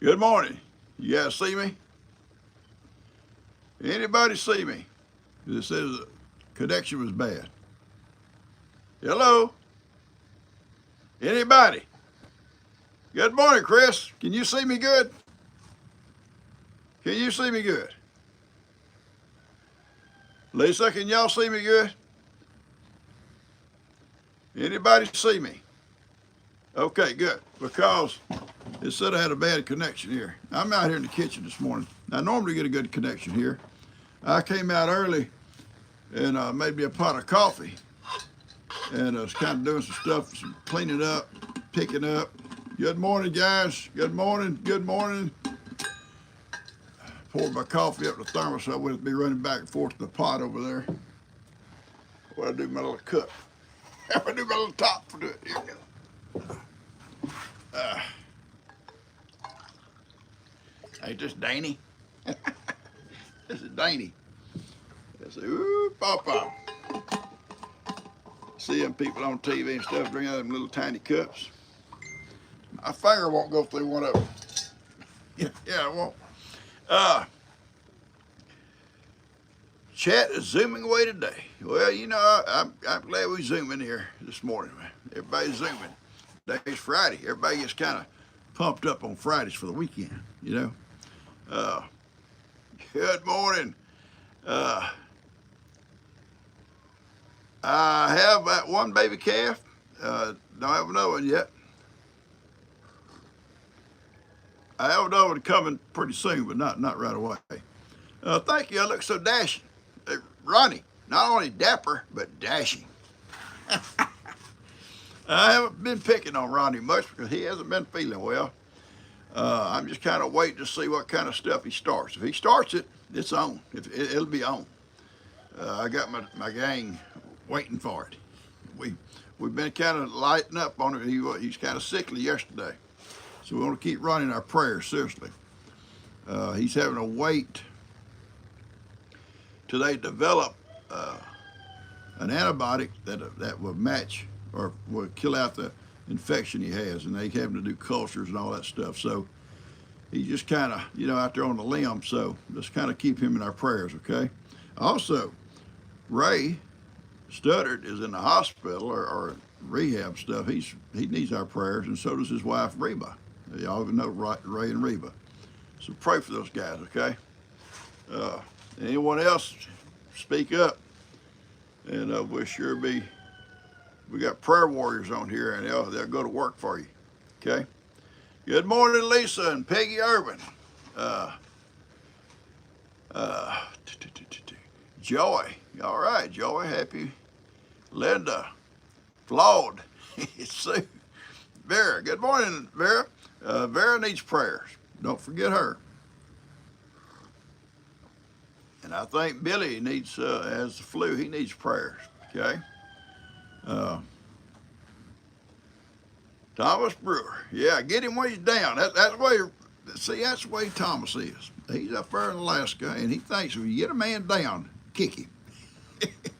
Good morning. You guys see me? Anybody see me? It says the connection was bad. Hello? Anybody? Good morning, Chris. Can you see me good? Can you see me good? Lisa, can y'all see me good? Anybody see me? Okay, good. Because it said I had a bad connection here. I'm out here in the kitchen this morning. I normally get a good connection here. I came out early and made me a pot of coffee. And I was kind of doing some stuff, some cleaning up, picking up. Good morning, guys. Good morning. Good morning. Poured my coffee up the thermos so I wouldn't be running back and forth to the pot over there. What I do my little cup. I do my little top for it. Here we go. Ain't this dainty? This is dainty. I say, ooh, PawPaw. See them people on TV and stuff drinking out of them little tiny cups. My finger won't go through one of them. Yeah, it won't. Chat is zooming away today. Well, you know, I'm glad we zooming here this morning. Everybody's zooming. Today's Friday. Everybody gets kind of pumped up on Fridays for the weekend, you know. Good morning. I have that one baby calf. Don't have another one yet. I have another one coming pretty soon, but not right away. Thank you. I look so dashing. Ronnie, not only dapper, but dashing. I haven't been picking on Ronnie much because he hasn't been feeling well. I'm just kind of waiting to see what kind of stuff he starts. If he starts it, it's on. It'll be on. I got my gang waiting for it. We've been kind of lighting up on it. He's kind of sickly yesterday. So we want to keep running our prayers, seriously. He's having to wait till they develop an antibiotic that will match or will kill out the infection he has, and they have him to do cultures and all that stuff. So he's just kind of, you know, out there on the limb. So let's kind of keep him in our prayers, okay? Also, Ray Studdard is in the hospital or rehab stuff. He needs our prayers, and so does his wife Reba. Y'all even know Ray and Reba. So pray for those guys, okay? Anyone else, speak up. And we'll sure be, we got prayer warriors on here, and they'll go to work for you, okay? Good morning, Lisa and Peggy Urban. Joy, all right, Joy, happy. Linda, Flawed, Sue, Vera, good morning, Vera. Vera needs prayers. Don't forget her. And I think Billy needs, has the flu, he needs prayers, okay? Thomas Brewer, yeah, get him when he's down. That's the way, that's the way Thomas is. He's up there in Alaska, and he thinks if you get a man down, kick him.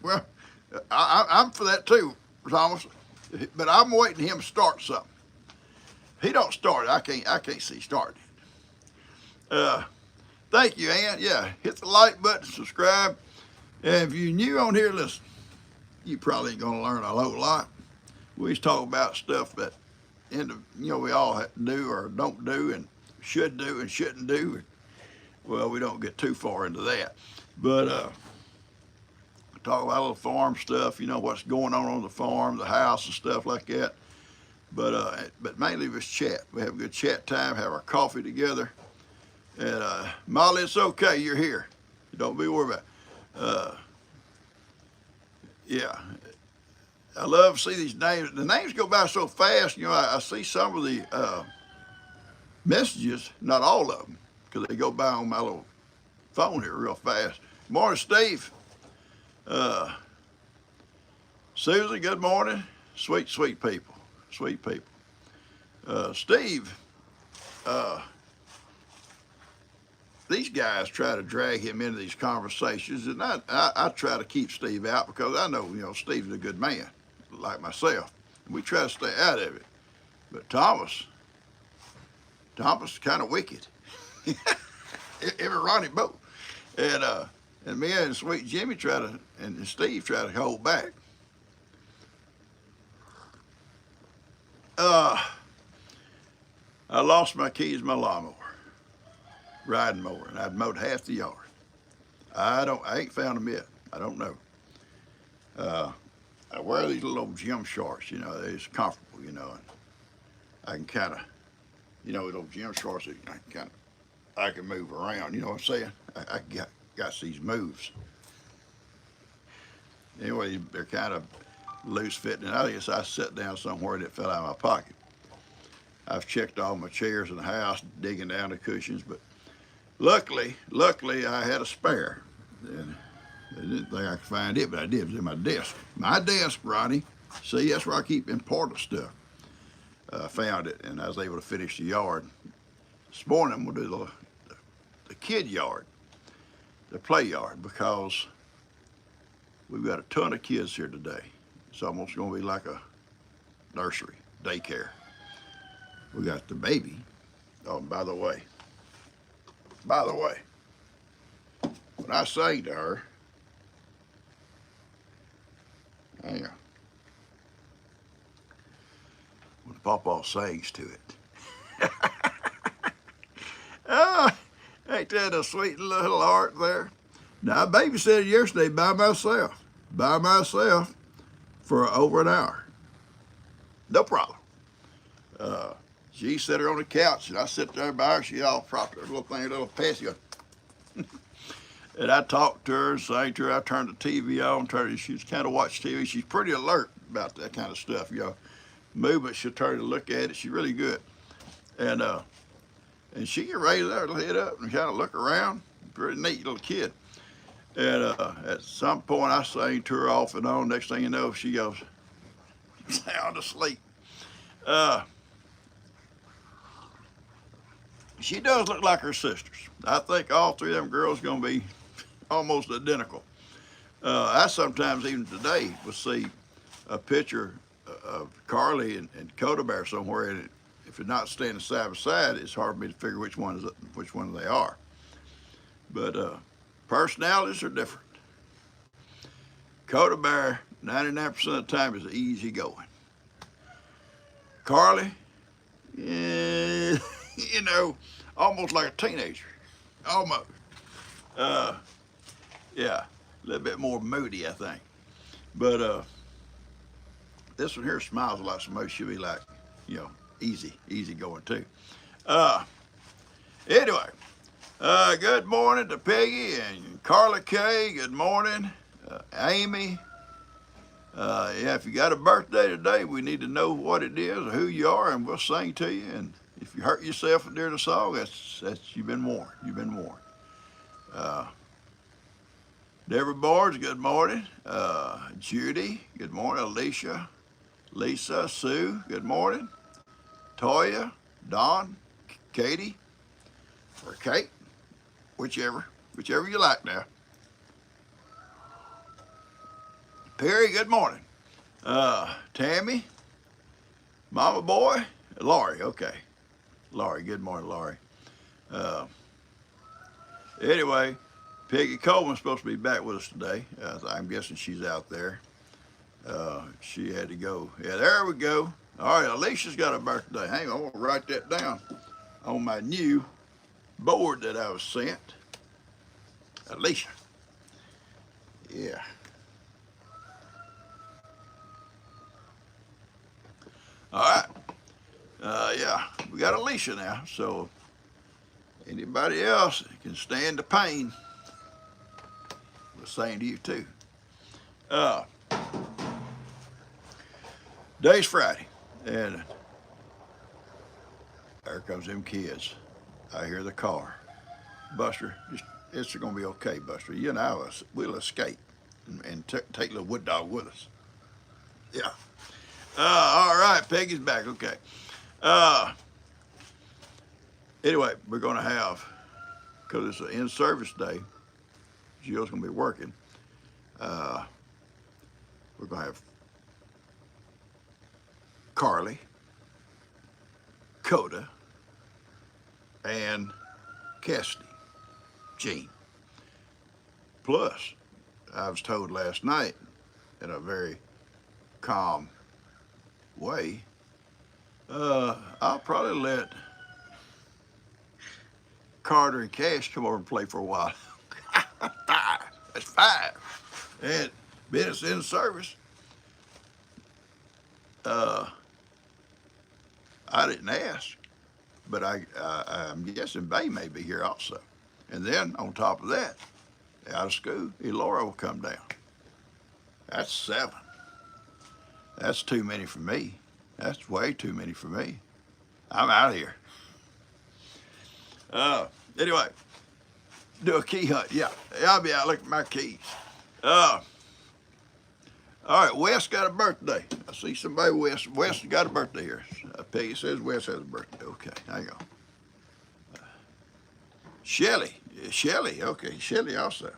Well, I'm for that too, Thomas, but I'm waiting him to start something. If he don't start it, I can't see starting it. Thank you, Ann. Yeah, hit the like button, subscribe. And if you're new on here, listen, you probably ain't gonna learn a whole lot. We just talk about stuff that, we all have to do or don't do and should do and shouldn't do. Well, we don't get too far into that. But talk about a little farm stuff, what's going on the farm, the house and stuff like that. But mainly we chat. We have a good chat time, have our coffee together. And Molly, it's okay, you're here. Don't be worried about it. Yeah. I love to see these names. The names go by so fast. I see some of the messages, not all of them, because they go by on my little phone here real fast. Morning, Steve. Susie, good morning. Sweet, sweet people. Sweet people. Steve, these guys try to drag him into these conversations, and I try to keep Steve out because I know, Steve's a good man, like myself. We try to stay out of it. But Thomas, Thomas is kind of wicked. Every Ronnie boat. And me and Sweet Jimmy and Steve try to hold back. I lost my keys to my lawnmower, riding mower, and I'd mowed half the yard. I ain't found them yet. I don't know. I wear these little gym shorts, you know, they're just comfortable, you know, and I can kind of, you know, little gym shorts, I can move around, you know what I'm saying? I got these moves. Anyway, they're kind of loose fitting, and I guess I sat down somewhere and it fell out of my pocket. I've checked all my chairs in the house, digging down the cushions, but luckily I had a spare. And I didn't think I could find it, but I did. It was in my desk. My desk, Ronnie. See, that's where I keep important stuff. Found it, and I was able to finish the yard. This morning we'll do the kid yard, the play yard, because we've got a ton of kids here today. It's almost going to be like a nursery, daycare. We got the baby. Oh, and by the way, when I sang to her, hang on, when PawPaw sings to it. Oh, ain't that a sweet little art there? Now, I babysitted yesterday by myself for over an hour. No problem. She sat her on the couch, and I sit there by her. She all propped her little thing, little passy. And I talked to her, sang to her. I turned the TV on. She's kind of watch TV. She's pretty alert about that kind of stuff, you know. Movement, she'll turn to look at it. She's really good. And she can raise her head up and kind of look around. Pretty neat little kid. And at some point, I sang to her off and on. Next thing you know, she goes sound asleep. She does look like her sisters. I think all three of them girls going to be almost identical. I sometimes, even today, will see a picture of Carly and Coda Bear somewhere, and if you're not standing side by side, it's hard for me to figure which one they are. But personalities are different. Coda Bear, 99% of the time, is easy going. Carly, yeah, you know, almost like a teenager, almost. Yeah, a little bit more moody, I think. But this one here smiles a lot, so most should be like, you know, easy going too. Anyway, good morning to Peggy and Carla Kay. Good morning, Amy. Yeah, if you got a birthday today, we need to know what it is or who you are, and we'll sing to you. And if you hurt yourself during the song, that's you've been warned. You've been warned. Deborah Barnes, good morning. Judy, good morning. Alicia, Lisa, Sue, good morning. Toya, Dawn, Katie, or Kate, whichever you like now. Perry, good morning. Tammy, Mama Boy, Laurie, okay. Laurie, good morning, Laurie. Anyway, Peggy Coleman's supposed to be back with us today. I'm guessing she's out there. She had to go. Yeah, there we go. All right, Alicia's got a birthday. Hang on, I'm gonna write that down on my new board that I was sent. Alicia. Yeah. All right. Yeah, we got Alicia now, so anybody else can stand the pain. We're saying to you too. Today's Friday, and there comes them kids. I hear the car. Buster, it's gonna be okay, Buster. You and I we'll escape and take the wood dog with us. Yeah. All right, Peggy's back. Okay. Anyway, we're gonna have, because it's an in-service day, Jill's gonna be working. We're gonna have Carly, Coda, and Cassidy, Jean. Plus, I was told last night in a very calm way, I'll probably let Carter and Cash come over and play for a while. That's 5. And business in service. I didn't ask, but I'm guessing Bay may be here also. And then on top of that, out of school, Elora will come down. That's 7. That's too many for me. That's way too many for me. I'm out of here. Anyway, do a key hunt. Yeah, I'll be out looking at my keys. All right, Wes got a birthday. I see somebody, Wes got a birthday here. Peggy says Wes has a birthday. Okay, hang on. Shelly, okay, Shelly also.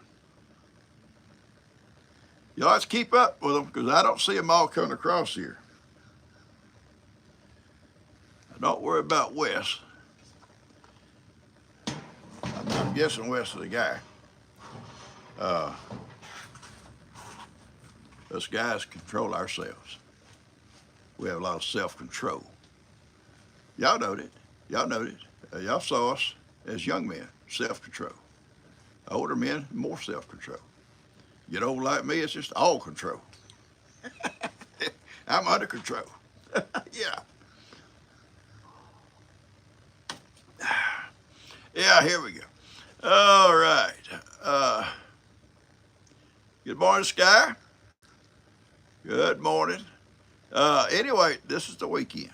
Y'all have to keep up with them because I don't see them all coming across here. Don't worry about Wes. I'm guessing Wes is the guy. Us guys control ourselves. We have a lot of self-control. Y'all know it. Y'all saw us as young men, self-control. Older men, more self-control. Get old like me, it's just all control. I'm under control. Yeah. Yeah, here we go. All right. Good morning, Sky. Good morning. Anyway, this is the weekend.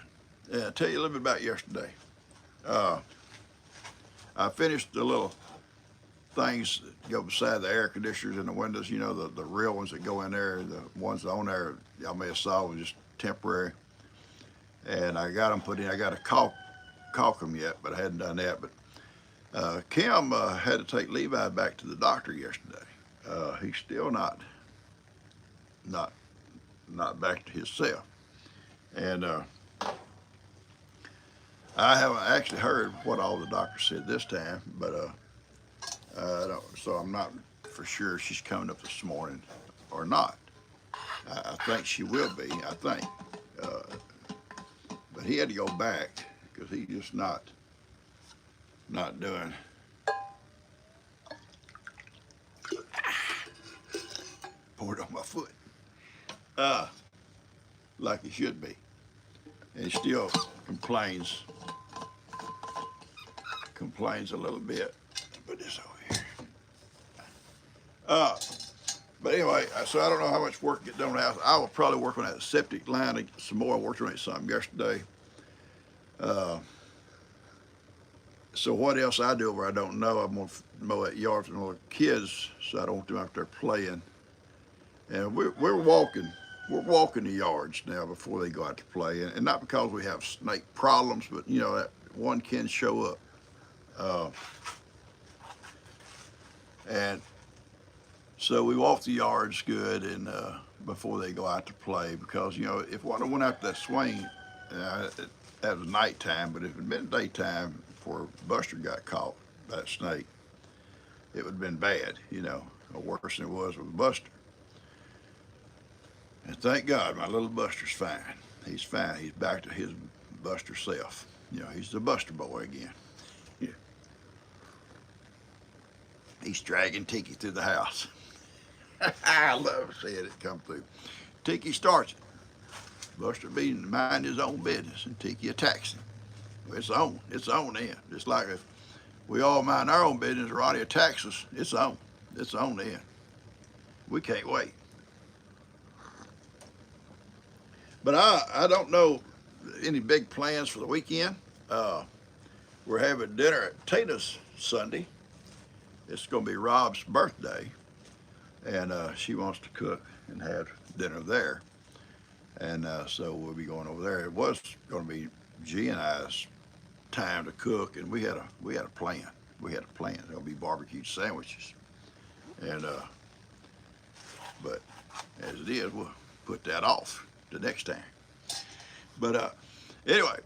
I'll tell you a little bit about yesterday. I finished the little things that go beside the air conditioners in the windows, you know, the real ones that go in there, the ones on there, y'all may have saw were just temporary. And I got them put in. I got to caulk them yet, but I hadn't done that. But Kim had to take Levi back to the doctor yesterday. He's still not back to himself. And I haven't actually heard what all the doctor said this time, but so I'm not for sure if she's coming up this morning or not. I think she will be, I think. But he had to go back because he's just not doing. Poured on my foot. Like he should be. And he still complains a little bit. Put this over here. But anyway, so I don't know how much work to get done on the house. I will probably work on that septic line some more. I worked on it some yesterday. So what else I do over I don't know. I'm going to mow that yard for the kids, so I don't want them out there playing. And we're walking the yards now before they go out to play, and not because we have snake problems, but you know that one can show up. And so we walk the yards good, and before they go out to play, because you know if one went out to that swing, that was nighttime, but if it had been daytime before Buster got caught by that snake, it would have been bad, you know, or worse than it was with Buster. And thank God my little Buster's fine. He's fine. He's back to his Buster self. You know, he's the Buster boy again. Yeah. He's dragging Tiki through the house. I love seeing it come through. Tiki starts it. Buster be mind his own business, and Tiki attacks him. It's on then. Just like if we all mind our own business, Ronnie attacks us, it's on then. We can't wait. But I don't know any big plans for the weekend. We're having dinner at Tina's Sunday. It's going to be Rob's birthday, and she wants to cook and have dinner there. And so we'll be going over there. It was going to be G and I's time to cook, and we had a plan. There'll be barbecued sandwiches, and but as it is, we'll put that off the next time. But anyway,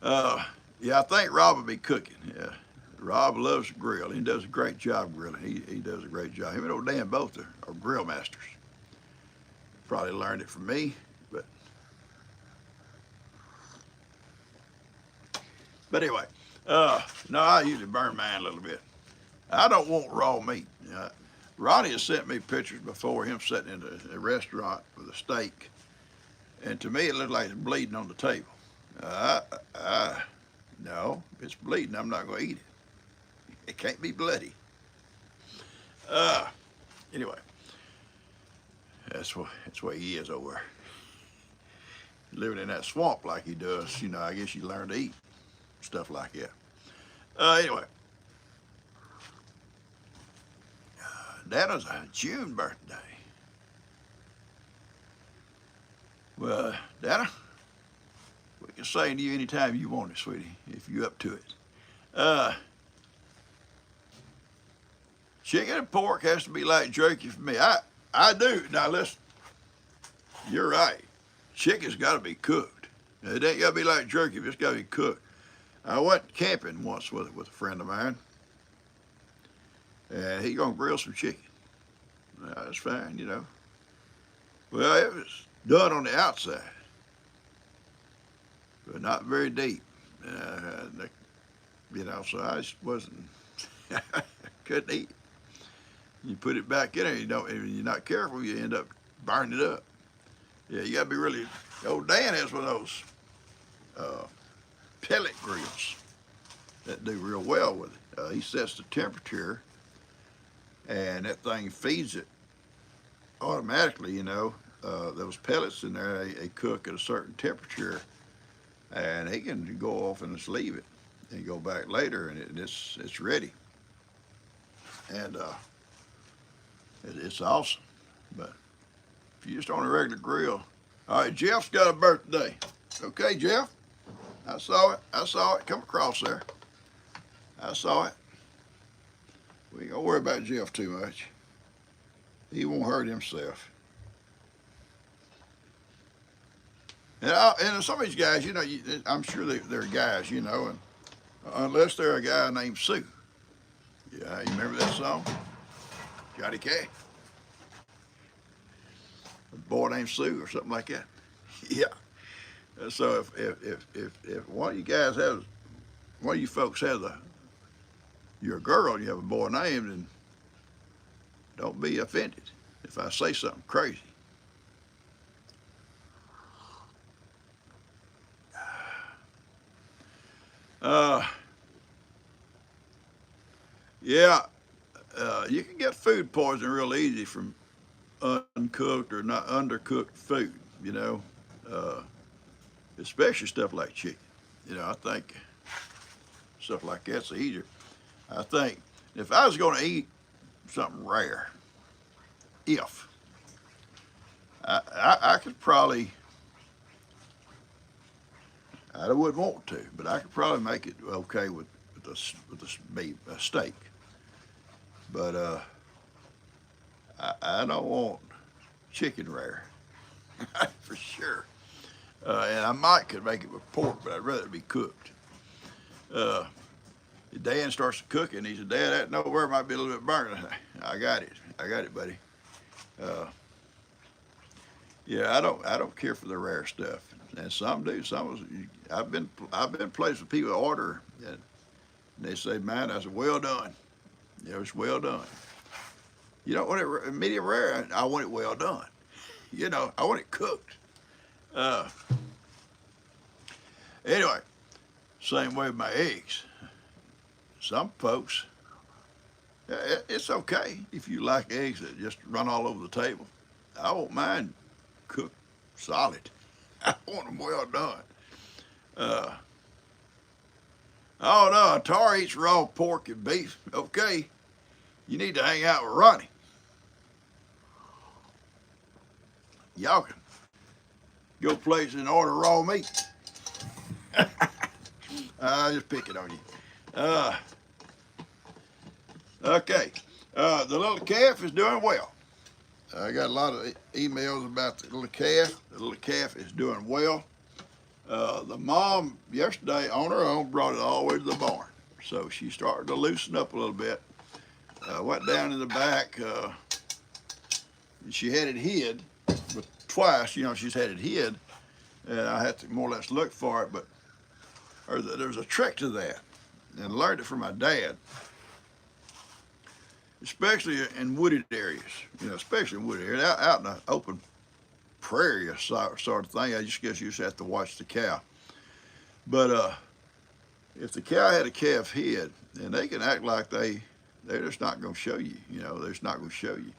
yeah, I think Rob will be cooking. Yeah, Rob loves to grill. He does a great job grilling. He does a great job. Him and old Dan both are grill masters. Probably learned it from me, but anyway, no, I usually burn mine a little bit. I don't want raw meat. Ronnie has sent me pictures before him sitting in a restaurant with a steak, and to me it looked like it's bleeding on the table. No, if it's bleeding, I'm not going to eat it. It can't be bloody. Anyway, that's what he is over there. Living in that swamp like he does, I guess you learn to eat stuff like that. Anyway, Dana's a June birthday. Well, Dana, we can say to you anytime you want it, sweetie, if you're up to it. Chicken and pork has to be like jerky for me. I do. Now listen, you're right. Chicken's got to be cooked. It ain't got to be like jerky. It's got to be cooked. I went camping once with a friend of mine, and he gonna grill some chicken. That's fine, Well, it was done on the outside, but not very deep. So I just wasn't, couldn't eat it. You put it back in there, if you're not careful, you end up burning it up. Yeah, you gotta be really, old Dan has one of those pellet grills that do real well with it. He sets the temperature, and that thing feeds it automatically, those pellets in there, they cook at a certain temperature, and he can go off and just leave it and go back later, and it's ready. And it's awesome. But if you're just on a regular grill, all right, Jeff's got a birthday. Okay, Jeff, I saw it come across there. I saw it. We ain't gonna worry about Jeff too much. He won't hurt himself. And some of these guys, I'm sure they're guys, and unless they're a guy named Sue. Yeah, you remember that song? Johnny Cash. A boy named Sue or something like that. Yeah. So if one of you guys one of you folks you're a girl and you have a boy named, then don't be offended if I say something crazy. You can get food poisoning real easy from uncooked or not undercooked food, especially stuff like chicken. I think stuff like that's easier. I think if I was going to eat something rare, I could probably, I wouldn't want to, but I could probably make it okay with a steak. But I don't want chicken rare, for sure. And I could make it with pork, but I'd rather it be cooked. Dan starts cooking. He said, "Dad, that nowhere might be a little bit burnt." I got it, buddy. I don't care for the rare stuff, and some do. I've been places with people order, and they say, "Man, I said, well done." It's well done. You don't want it medium rare. I want it well done. I want it cooked. Anyway, same way with my eggs. Some folks, it's okay if you like eggs that just run all over the table. I want mine cooked solid. I want them well done. Oh no, Tar eats raw pork and beef. Okay, you need to hang out with Ronnie. Y'all can go places and order raw meat. I just pick it on you. Okay, the little calf is doing well. I got a lot of emails about the little calf. The little calf is doing well. The mom yesterday on her own brought it all the way to the barn. So she started to loosen up a little bit. Went down in the back. She had it hid, but twice, she's had it hid. And I had to more or less look for it, but there's a trick to that. And I learned it from my dad, especially in wooded areas, especially in wooded areas, out in the open prairie sort of thing. I just guess you just have to watch the cow. But if the cow had a calf head, then they can act like they're just not going to show you. They're just not going to show you.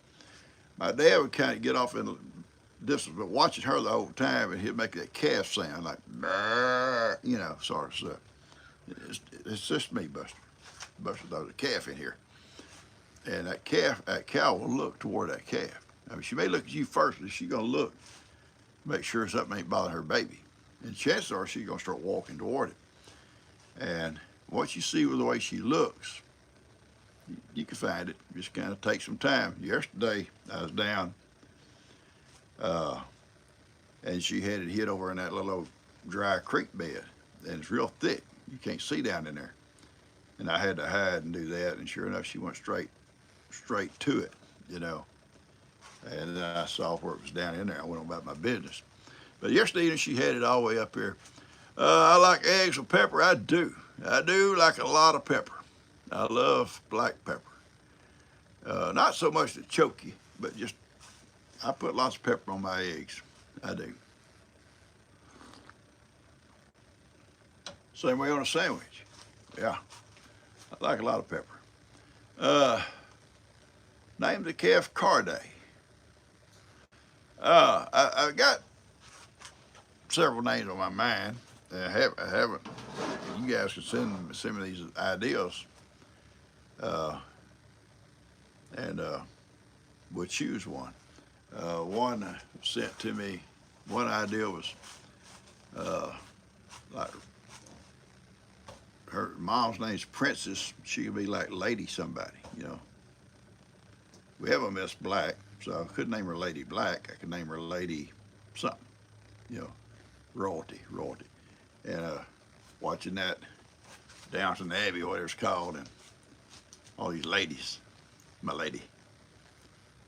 My dad would kind of get off in distance, but watching her the whole time, and he'd make that calf sound like, sort of stuff. It's just me, Buster. Buster, there's a calf in here. And that cow will look toward that calf. I mean, she may look at you first, but she's going to look, make sure something ain't bothering her baby. And chances are she's going to start walking toward it. And once you see the way she looks, you can find it. Just kind of take some time. Yesterday, I was down, and she had it hid over in that little old dry creek bed. And it's real thick. You can't see down in there. And I had to hide and do that. And sure enough, she went straight to it, And then I saw where it was down in there. I went on about my business. But yesterday, she had it all the way up here. I like eggs with pepper. I do. I do like a lot of pepper. I love black pepper. Not so much to choke you, but just I put lots of pepper on my eggs. I do. Same way on a sandwich. Yeah, I like a lot of pepper. Name the calf Carday. I got several names on my mind. I haven't. You guys can send me these ideas, and we'll choose one. One sent to me. One idea was like her mom's name's Princess. She could be like Lady somebody, We have a Miss Black, so I couldn't name her Lady Black. I could name her Lady something, royalty. And watching that Downton Abbey, whatever it's called, and all these ladies, my lady.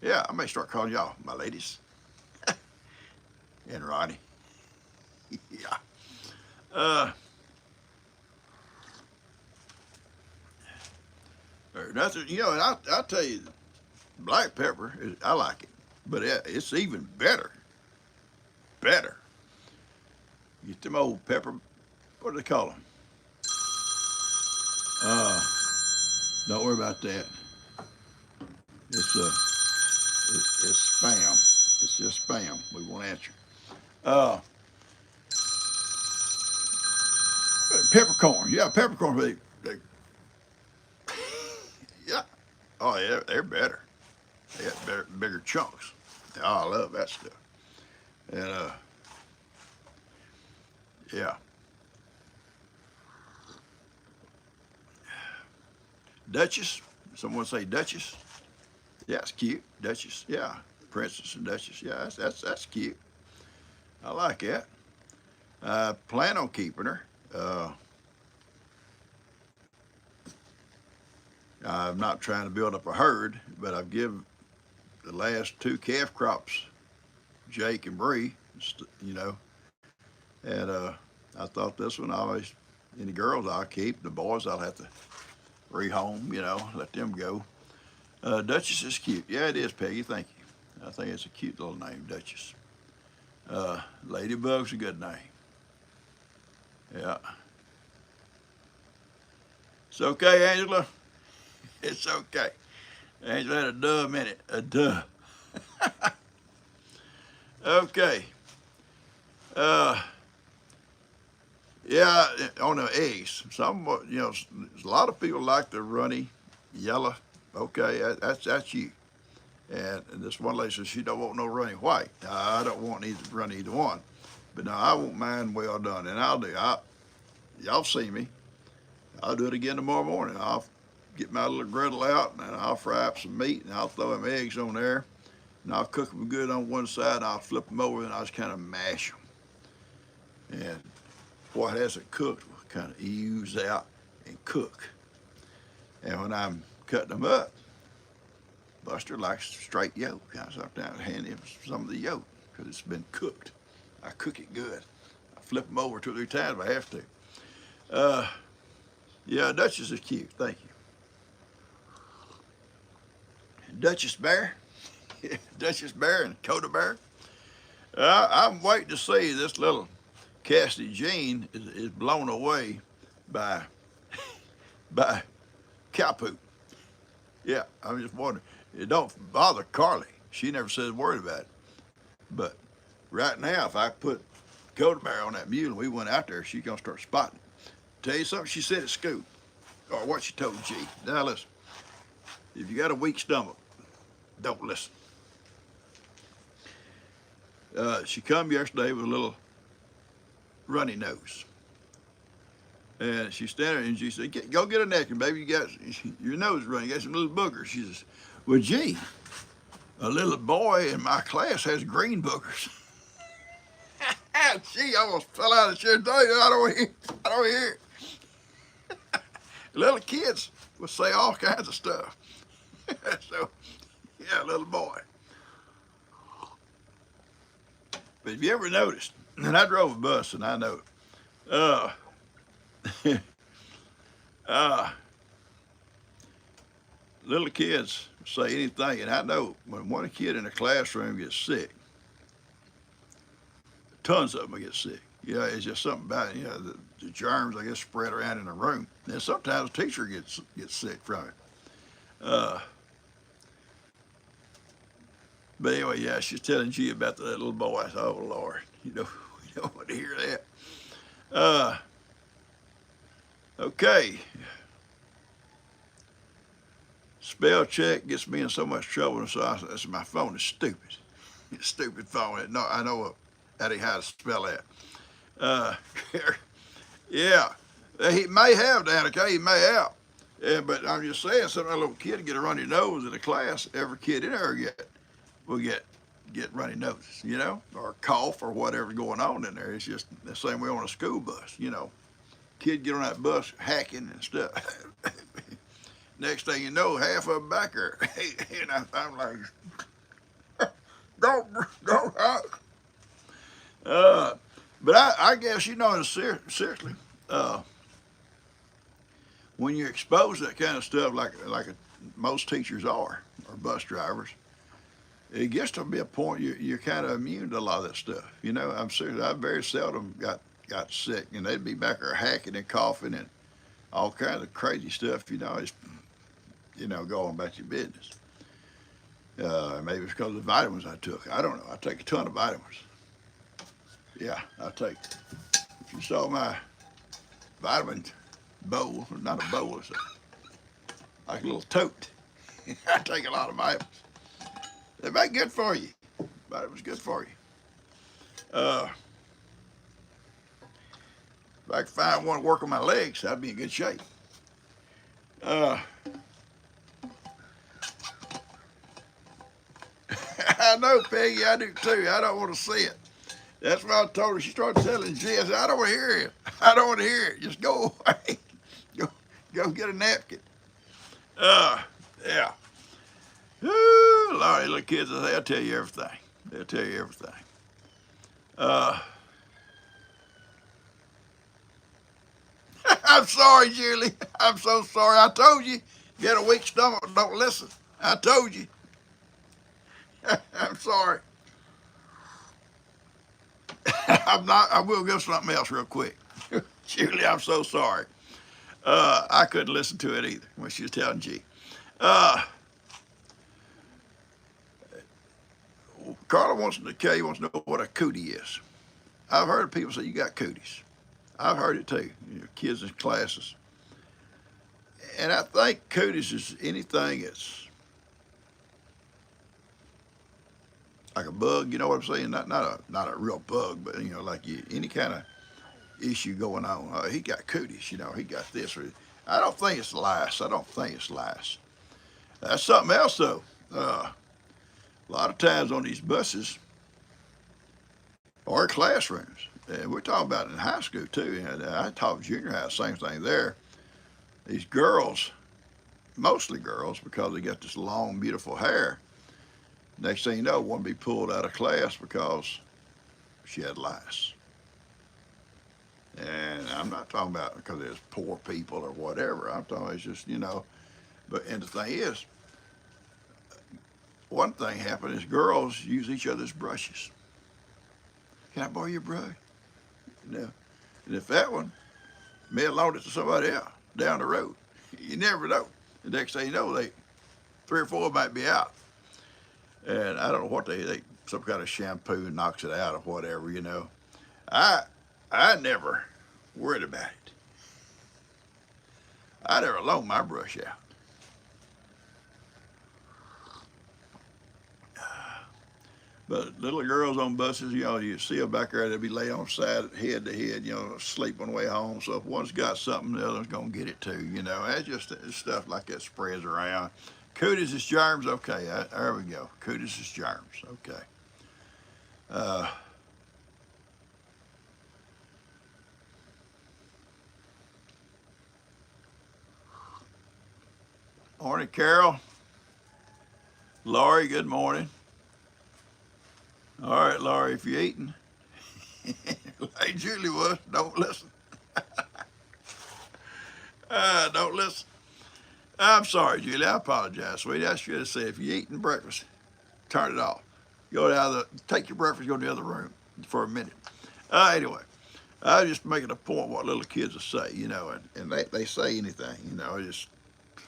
Yeah, I may start calling y'all my ladies. And Ronnie. Yeah. There's nothing, and I'll tell you, black pepper, I like it, but it's even better. Better. Get them old pepper, what do they call them? Don't worry about that. It's spam. It's just spam. We won't answer. Peppercorn. Yeah, peppercorn. They yeah. Oh yeah, they're better. They got bigger chunks. Oh, I love that stuff. And yeah. Duchess. Someone say Duchess. Yeah, it's cute. Duchess. Yeah. Princess and Duchess. Yeah, that's cute. I like that. I plan on keeping her. I'm not trying to build up a herd, but I've given the last two calf crops, Jake and Bree, and I thought this one always, any girls I'll keep, the boys I'll have to rehome, let them go. Duchess is cute. Yeah, it is, Peggy. Thank you. I think it's a cute little name, Duchess. Ladybug's a good name. Yeah. It's okay, Angela. It's okay. Angela had a duh minute. A duh. Okay. Yeah, on the eggs. A lot of people like the runny yellow. Okay, that's you. And this one lady says she don't want no runny white. I don't want run either one. But now I want mine well done, and I'll do. Y'all see me. I'll do it again tomorrow morning. I'll get my little griddle out, and I'll fry up some meat, and I'll throw them eggs on there, and I'll cook them good on one side, and I'll flip them over, and I'll just kind of mash them. And what hasn't cooked will kind of ooze out and cook. And when I'm cutting them up, Buster likes straight yolk. I sometimes hand him some of the yolk because it's been cooked. I cook it good. I flip them over 2 or 3 times if I have to. Uh, yeah, Duchess is cute. Thank you. Duchess Bear. Duchess Bear and Coda Bear. I'm waiting to see this little Cassidy Jean is blown away by by cow poop. Yeah, I'm just wondering. It don't bother Carly. She never says a word about it. But right now, if I put Coda Bear on that mule and we went out there, she's gonna start spotting it. Tell you something she said at school, or what she told G. Now listen, if you got a weak stomach, don't listen. She come yesterday with a little runny nose. And she's standing there and she said, go get a napkin, baby. You got your nose running. You got some little boogers. She says, well, gee, a little boy in my class has green boogers. She almost fell out of the chair. I don't hear it. Little kids will say all kinds of stuff. So, yeah, little boy. But have you ever noticed, and I drove a bus and I know it, little kids say anything, and I know when one kid in a classroom gets sick, tons of them get sick. Yeah, it's just something about it. You know, the germs, I guess, spread around in the room. And sometimes a teacher gets sick from it. But anyway, yeah, she's telling G about that little boy. I said, oh, Lord, we don't want to hear that. Okay. Spell check gets me in so much trouble, so I said, my phone is stupid. It's a stupid phone. No, I know how to spell that. Yeah, he may have, Danica, he may have. Yeah, but I'm just saying, some little kid get a runny nose in the class, every kid in there will get runny noses, or cough or whatever's going on in there. It's just the same way on a school bus, Kid get on that bus hacking and stuff. Next thing you know, half of them back there. I'm like, don't hack. But I guess, seriously, when you're exposed to that kind of stuff, like most teachers are, or bus drivers, it gets to be a point you're kind of immune to a lot of that stuff. I'm serious. I very seldom got sick, and they'd be back there hacking and coughing and all kinds of crazy stuff. Just go on about your business. Maybe it's because of the vitamins I took. I don't know. I take a ton of vitamins. Yeah, if you saw my vitamin bowl, not a bowl, it's like a little tote. I take a lot of vitamins. They're very good for you. Vitamins good for you. If I could find one to work on my legs, I'd be in good shape. I know, Peggy, I do too. I don't want to see it. That's why I told her. She started telling G, I said, I don't want to hear it. I don't want to hear it. Just go away. Go get a napkin. Yeah. Ooh, Lord, little kids, they'll tell you everything. They'll tell you everything. I'm sorry, Julie. I'm so sorry. I told you. You had a weak stomach, don't listen. I told you. I'm sorry. I will go something else real quick. Julie, I'm so sorry. I couldn't listen to it either when she was telling G. Carla wants to know what a cootie is. I've heard people say you got cooties. I've heard it too, kids in classes. And I think cooties is anything that's like a bug, you know what I'm saying? Not a real bug, but like any kind of issue going on. He got cooties, he got this. I don't think it's lice. That's something else though. A lot of times on these buses or classrooms, and we're talking about in high school too. And I taught junior high, same thing there. These girls mostly girls, because they got this long, beautiful hair. Next thing you know, one be pulled out of class because she had lice. And I'm not talking about because there's poor people or whatever. I'm talking it's just, But and the thing is, one thing happened is girls use each other's brushes. Can I borrow your brush? No. And if that one may have loaned it to somebody else down the road, you never know. The next thing you know, they three or four might be out. And I don't know what they some kind of shampoo knocks it out or whatever. I never worried about it. I never loaned my brush out. But little girls on buses, you see them back there, they'll be laying on side, head to head, sleep on the way home. So if one's got something, the other's going to get it too, It's just stuff like that spreads around. Cooties is germs, okay, there we go. Cooties is germs, okay. Morning, Carol. Laurie, good morning. All right, Laurie, if you're eating, like Julie was, don't listen. Don't listen. I'm sorry, Julie. I apologize, sweetie. I should have said if you're eating breakfast, turn it off. Take your breakfast, go to the other room for a minute. Anyway, I was just making a point what little kids will say, and they say anything,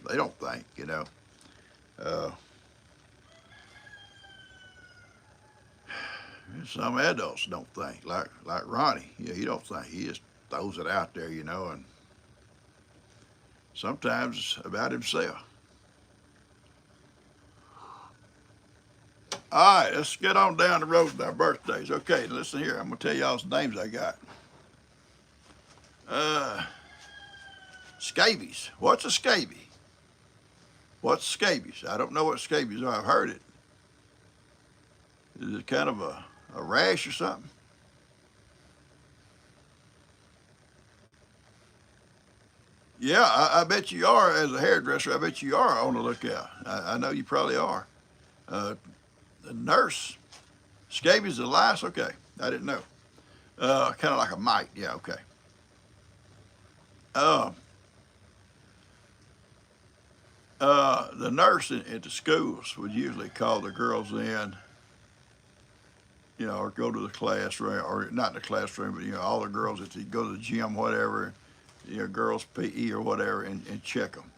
they don't think. Some adults don't think, like Ronnie. He don't think. He just throws it out there, and sometimes it's about himself. All right, let's get on down the road to our birthdays. Okay, listen here. I'm gonna tell y'all some names I got. Scabies. What's a scabie? What's scabies? I don't know what scabies are. I've heard it. Is it kind of a rash or something? Yeah, I bet you are. As a hairdresser, I bet you are on the lookout. I know you probably are. The nurse, scabies of lice. Okay, I didn't know. Kind of like a mite. Yeah, okay. Uh, the nurse at the schools would usually call the girls in, or go to the classroom, or not the classroom, but all the girls that go to the gym, whatever, girls PE or whatever, and check them.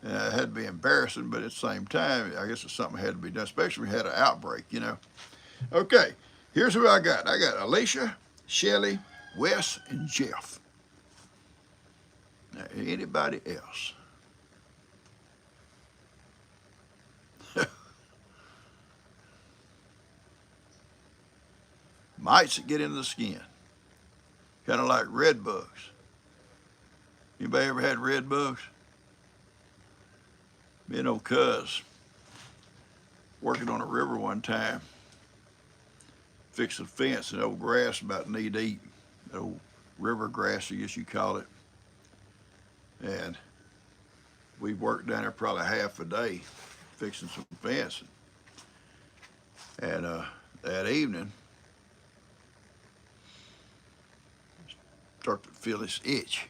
It had to be embarrassing, but at the same time, I guess it's something that had to be done, especially if we had an outbreak. Okay, here's who I got. I got Alicia, Shelly, Wes, and Jeff. Now, anybody else? Mites that get into the skin, kind of like red bugs. Anybody ever had red bugs? Me and old cuz working on a river one time, fixing a fence and old grass about knee deep, old river grass, I guess you call it. And we worked down there probably half a day fixing some fencing. And that evening, start to feel this itch,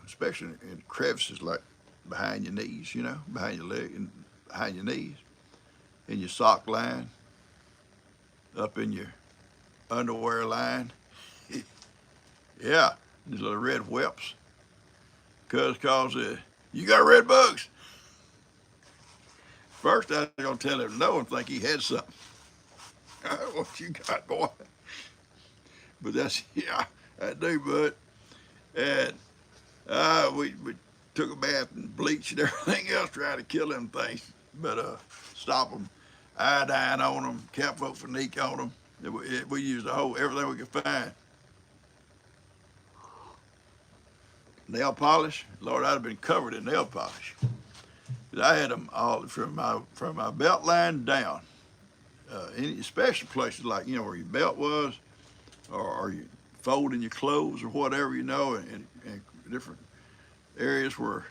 especially in crevices like behind your knees, behind your leg and behind your knees, in your sock line, up in your underwear line. Yeah, these little red whelps. Cuz calls it, you got red bugs. First, I was going to tell him no and think he had something. What you got, boy? But that's, yeah, I do, bud. And we took a bath and bleach and everything else, trying to kill them things. But stop them. Iodine on them, camphor-phenique on them. We used everything we could find. Nail polish, Lord, I'd have been covered in nail polish. I had them all from my belt line down. Any special places like where your belt was, or you folding your clothes or whatever, and different areas where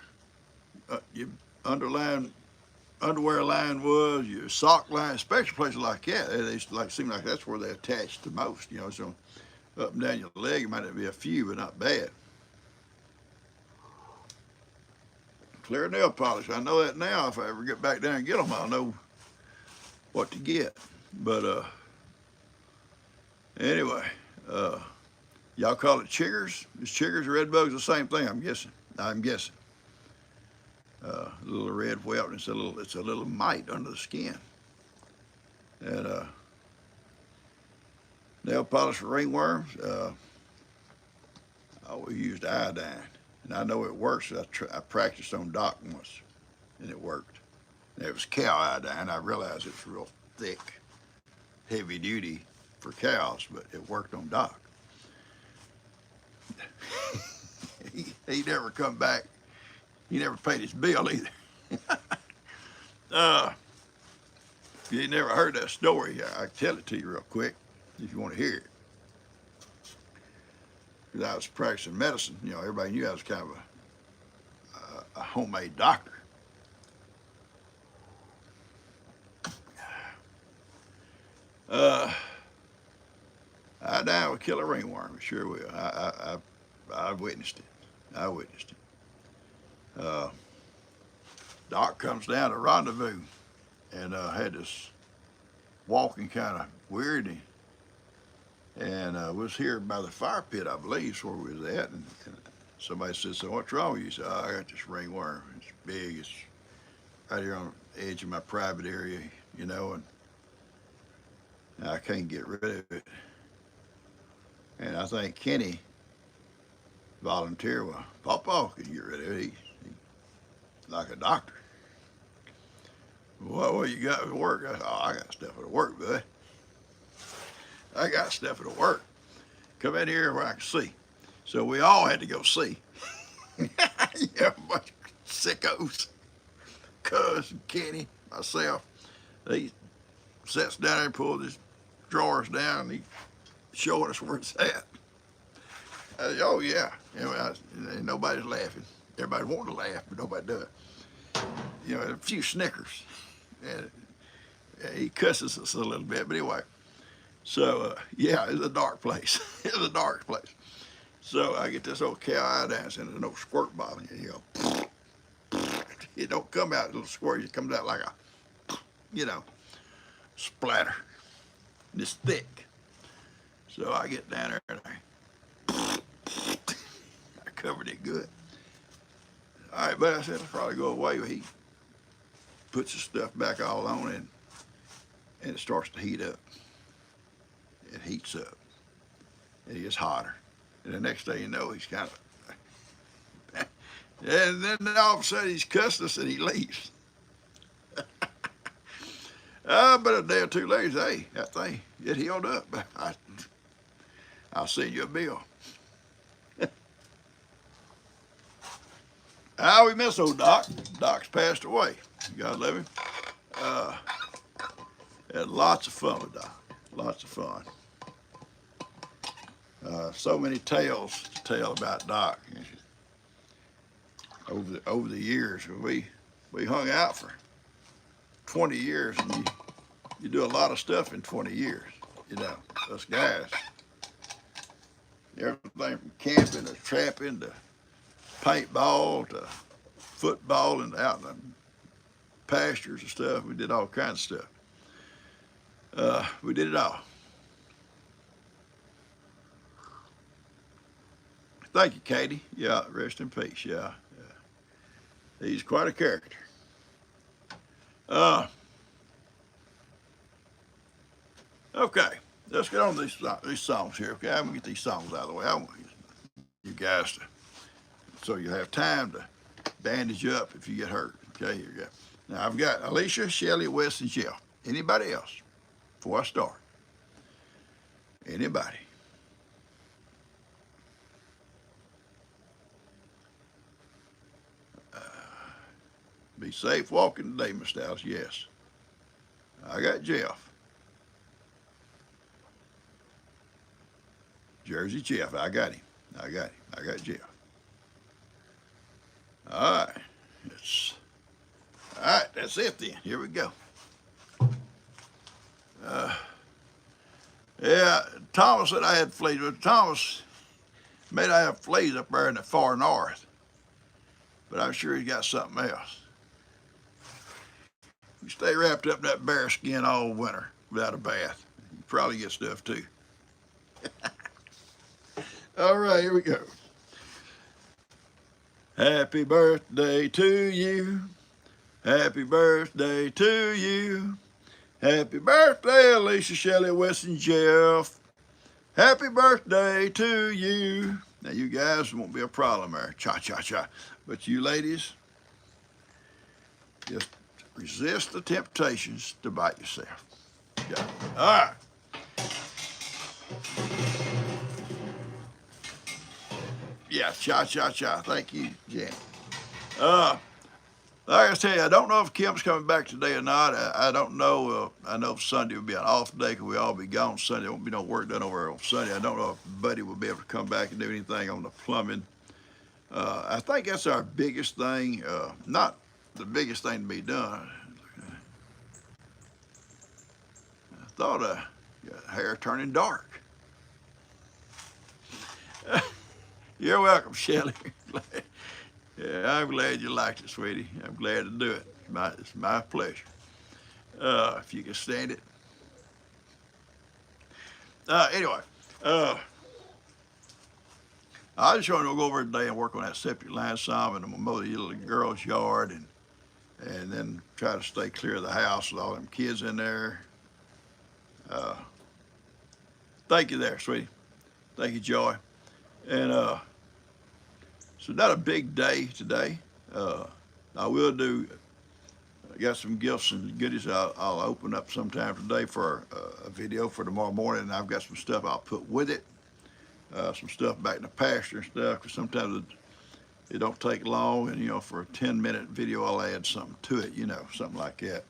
your underwear line was, your sock line, especially places like that. They like seem like that's where they attach the most. So up and down your leg, it might not be a few, but not bad. Clear nail polish. I know that now. If I ever get back down and get them, I'll know what to get. But anyway, y'all call it chiggers? Is chiggers or red bugs the same thing? I'm guessing. A little red welt, and it's a little mite under the skin. And nail polish for ringworms. I always used iodine, and I know it works. I practiced on Doc once, and it worked. And it was cow iodine. I realized it's real thick, heavy duty for cows, but it worked on Doc. he never come back. He never paid his bill either. If you never heard that story, I can tell it to you real quick if you want to hear it. Because I was practicing medicine, everybody knew I was kind of a homemade doctor. Iodine will kill a ringworm, it sure will. I witnessed it. Doc comes down to Rendezvous and had this walking kind of weird, and was here by the fire pit, I believe, is where we was at. And somebody said, "So what's wrong with you?" He said, "Oh, I got this ringworm. It's big. It's right here on the edge of my private area, and I can't get rid of it." And I think Kenny volunteered. Well, PawPaw can get rid of it. He's like a doctor. What you got at work? I got stuff at work, bud. I got stuff at work. Come in here where I can see. So we all had to go see. A bunch of sickos. Cuz and Kenny, myself. He sits down there and pulls his drawers down, and he's showing us where it's at. I said, "Oh, yeah." And nobody's laughing. Everybody wanted to laugh, but nobody does. A few snickers. And he cusses us a little bit, but anyway. So, it's a dark place. It's a dark place. So I get this old cow iodine in an old squirt bottle, and it don't come out a little squirt. It comes out like a, splatter. And it's thick. So I get down there and I covered it good. All right, but I said, it'll probably go away. He puts the stuff back all on it, and it starts to heat up. It heats up. It gets hotter. And the next thing you know, he's kind of... and then all of a sudden, he's cussed us and he leaves. But a day or two later, hey, that thing, it healed up. I'll send you a bill. We miss old Doc. Doc's passed away. God love him. Had lots of fun with Doc. Lots of fun. So many tales to tell about Doc. Over the years, we hung out for 20 years, and you do a lot of stuff in 20 years. Us guys. Everything from camping to trapping to paintball to football and out in the pastures and stuff. We did all kinds of stuff. We did it all. Thank you, Katie. Yeah, rest in peace. Yeah. He's quite a character. Okay, let's get on these songs here. Okay, I'm gonna get these songs out of the way. I want you guys to, so you have time to bandage up if you get hurt. Okay, here you go. Now I've got Alicia, Shelley, Wes, and Jeff. Anybody else before I start? Anybody? Be safe walking today, Mr. Dallas. Yes. I got Jeff. Jersey Jeff. I got him. I got Jeff. All right. Let's shoutouts. All right, that's it then. Here we go. Yeah, Thomas said I had fleas, but Thomas may not have fleas up there in the far north, but I'm sure he's got something else. You stay wrapped up in that bear skin all winter without a bath, you probably get stuff too. All right, here we go. Happy birthday to you. Happy birthday to you. Happy birthday, Alicia, Shelley, Wes, and Jeff. Happy birthday to you. Now, you guys won't be a problem there. Cha-cha-cha. But you ladies, just resist the temptations to bite yourself. Yeah. All right. Yeah, cha-cha-cha. Thank you, Jen. Like I tell you, I don't know if Kim's coming back today or not. I don't know. I know Sunday will be an off day because we all be gone Sunday. There won't be no work done over on Sunday. I don't know if Buddy will be able to come back and do anything on the plumbing. I think that's our biggest thing. Not the biggest thing to be done. I thought hair turning dark. You're welcome, Shelley. Yeah, I'm glad you liked it, sweetie. I'm glad to do it. It's my pleasure. If you can stand it. Anyway, I just want to go over today and work on that septic line some, and I'm gonna mow the little girl's yard, and then try to stay clear of the house with all them kids in there. Thank you there, sweetie. Thank you, Joy. And so not a big day today. I will do, I got some gifts and goodies I'll open up sometime today for a video for tomorrow morning, and I've got some stuff I'll put with it. Some stuff back in the pasture and stuff, because sometimes it don't take long, and, you know, for a 10-minute video, I'll add something to it, you know, something like that.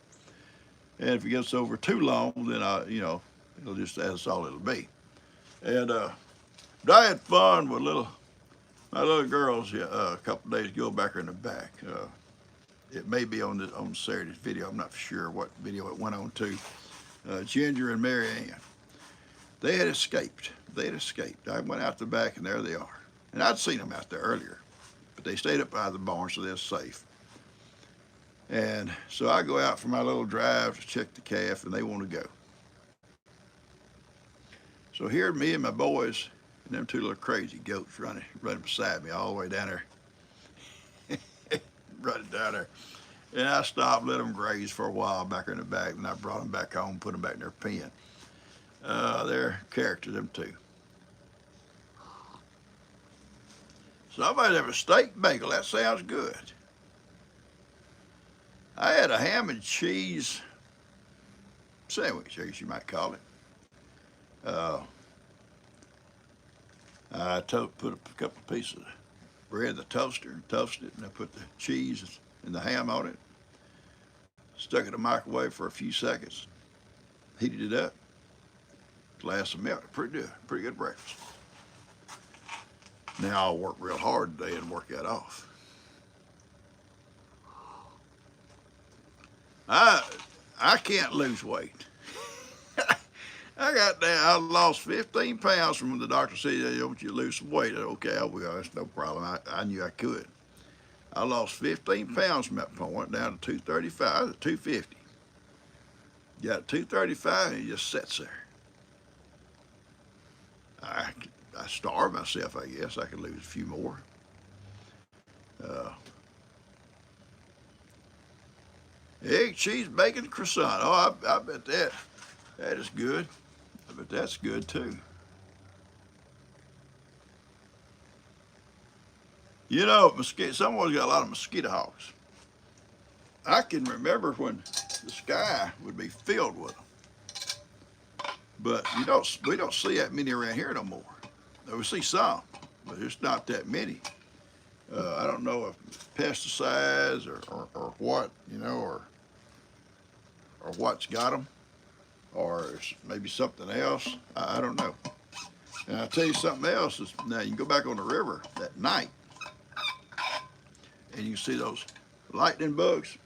And if it gets over too long, then that's all it'll be. And but I had fun with my little girls a couple days ago back there in the back. It may be on Saturday's video. I'm not sure what video it went on to. Ginger and Mary Ann. They had escaped. I went out the back, and there they are. And I'd seen them out there earlier, but they stayed up by the barn, so they're safe. And so I go out for my little drive to check the calf, and they want to go. So here, me and my boys and them two little crazy goats running beside me all the way down there. Running down there. And I stopped, let them graze for a while back in the back, and I brought them back home, put them back in their pen. They're characters, them two. Somebody have a steak bagel. That sounds good. I had a ham and cheese sandwich, I guess you might call it. I put a couple of pieces of bread in the toaster and toasted it, and I put the cheese and the ham on it. Stuck it in the microwave for a few seconds. Heated it up. Glass of milk. Pretty good breakfast. Now I'll work real hard today and work that off. I can't lose weight. I lost 15 pounds from when the doctor said, "I want you to lose some weight." I said, okay, I will. That's no problem. I knew I could. I lost 15 pounds from that point down to 235, 250. Got 235, and it just sits there. I starve myself, I guess. I could lose a few more. Egg, cheese, bacon, croissant. Oh, I bet that is good. I bet that's good too. You know, someone's got a lot of mosquito hawks. I can remember when the sky would be filled with them. But we don't see that many around here no more. We see some, but it's not that many. I don't know if pesticides or what, you know, or what's got them, or maybe something else. I don't know. And I'll tell you something else. Now, you can go back on the river at night, and you can see those lightning bugs,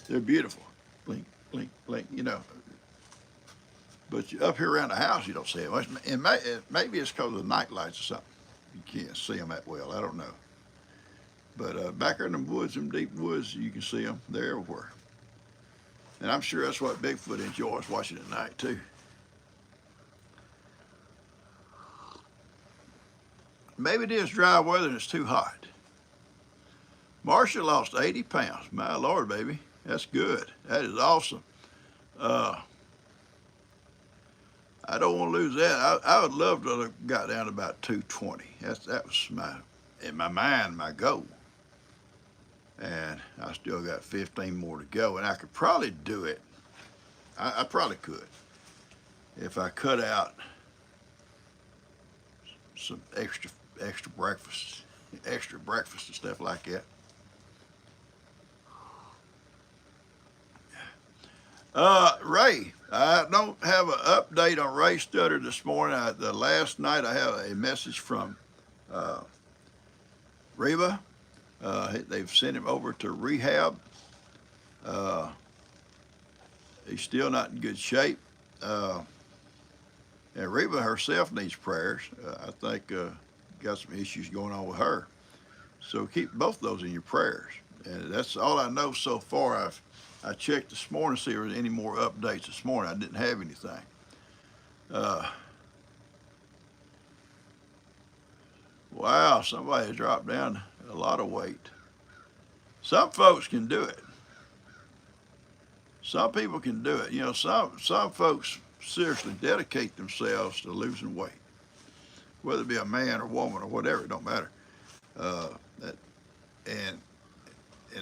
they're beautiful. Blink, blink, blink, you know. But up here around the house, you don't see it much. And maybe it's because of the night lights or something. You can't see them that well. I don't know. But back there in the woods, them deep woods, you can see them. They're everywhere. And I'm sure that's what Bigfoot enjoys, watching at night, too. Maybe it is dry weather and it's too hot. Marcia lost 80 pounds. My Lord, baby. That's good. That is awesome. Uh, I don't want to lose that. I would love to have got down to about 220. That was in my mind, my goal. And I still got 15 more to go. And I could probably do it. I probably could. If I cut out some extra breakfast and stuff like that. Ray, I don't have an update on Ray Stutter this morning. The last night I have a message from Reba. They've sent him over to rehab. He's still not in good shape. And Reba herself needs prayers. I think got some issues going on with her. So keep both those in your prayers. And that's all I know so far. I checked this morning to see if there was any more updates this morning. I didn't have anything. Wow, somebody dropped down a lot of weight. Some folks can do it. Some people can do it. You know, some folks seriously dedicate themselves to losing weight, whether it be a man or woman or whatever, it don't matter. And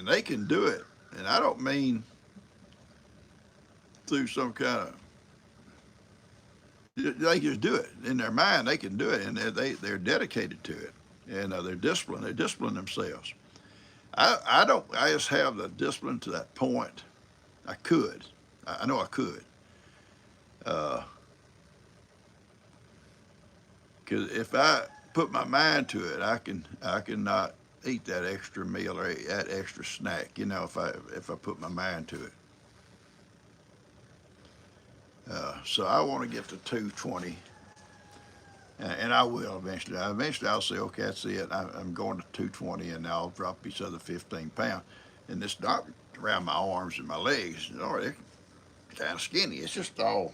they can do it. And I don't mean through some kind of, they just do it in their mind. They can do it, and they're dedicated to it, and they're disciplined. They discipline themselves. I just have the discipline to that point. I could. I know I could. Because if I put my mind to it, I can not eat that extra meal or that extra snack. You know, if I put my mind to it. So I want to get to 220, and I will eventually. Eventually, I'll say, okay, that's it. I'm going to 220, and I'll drop these other 15 pounds. And this knot around my arms and my legs, you know, they're kind of skinny. It's just all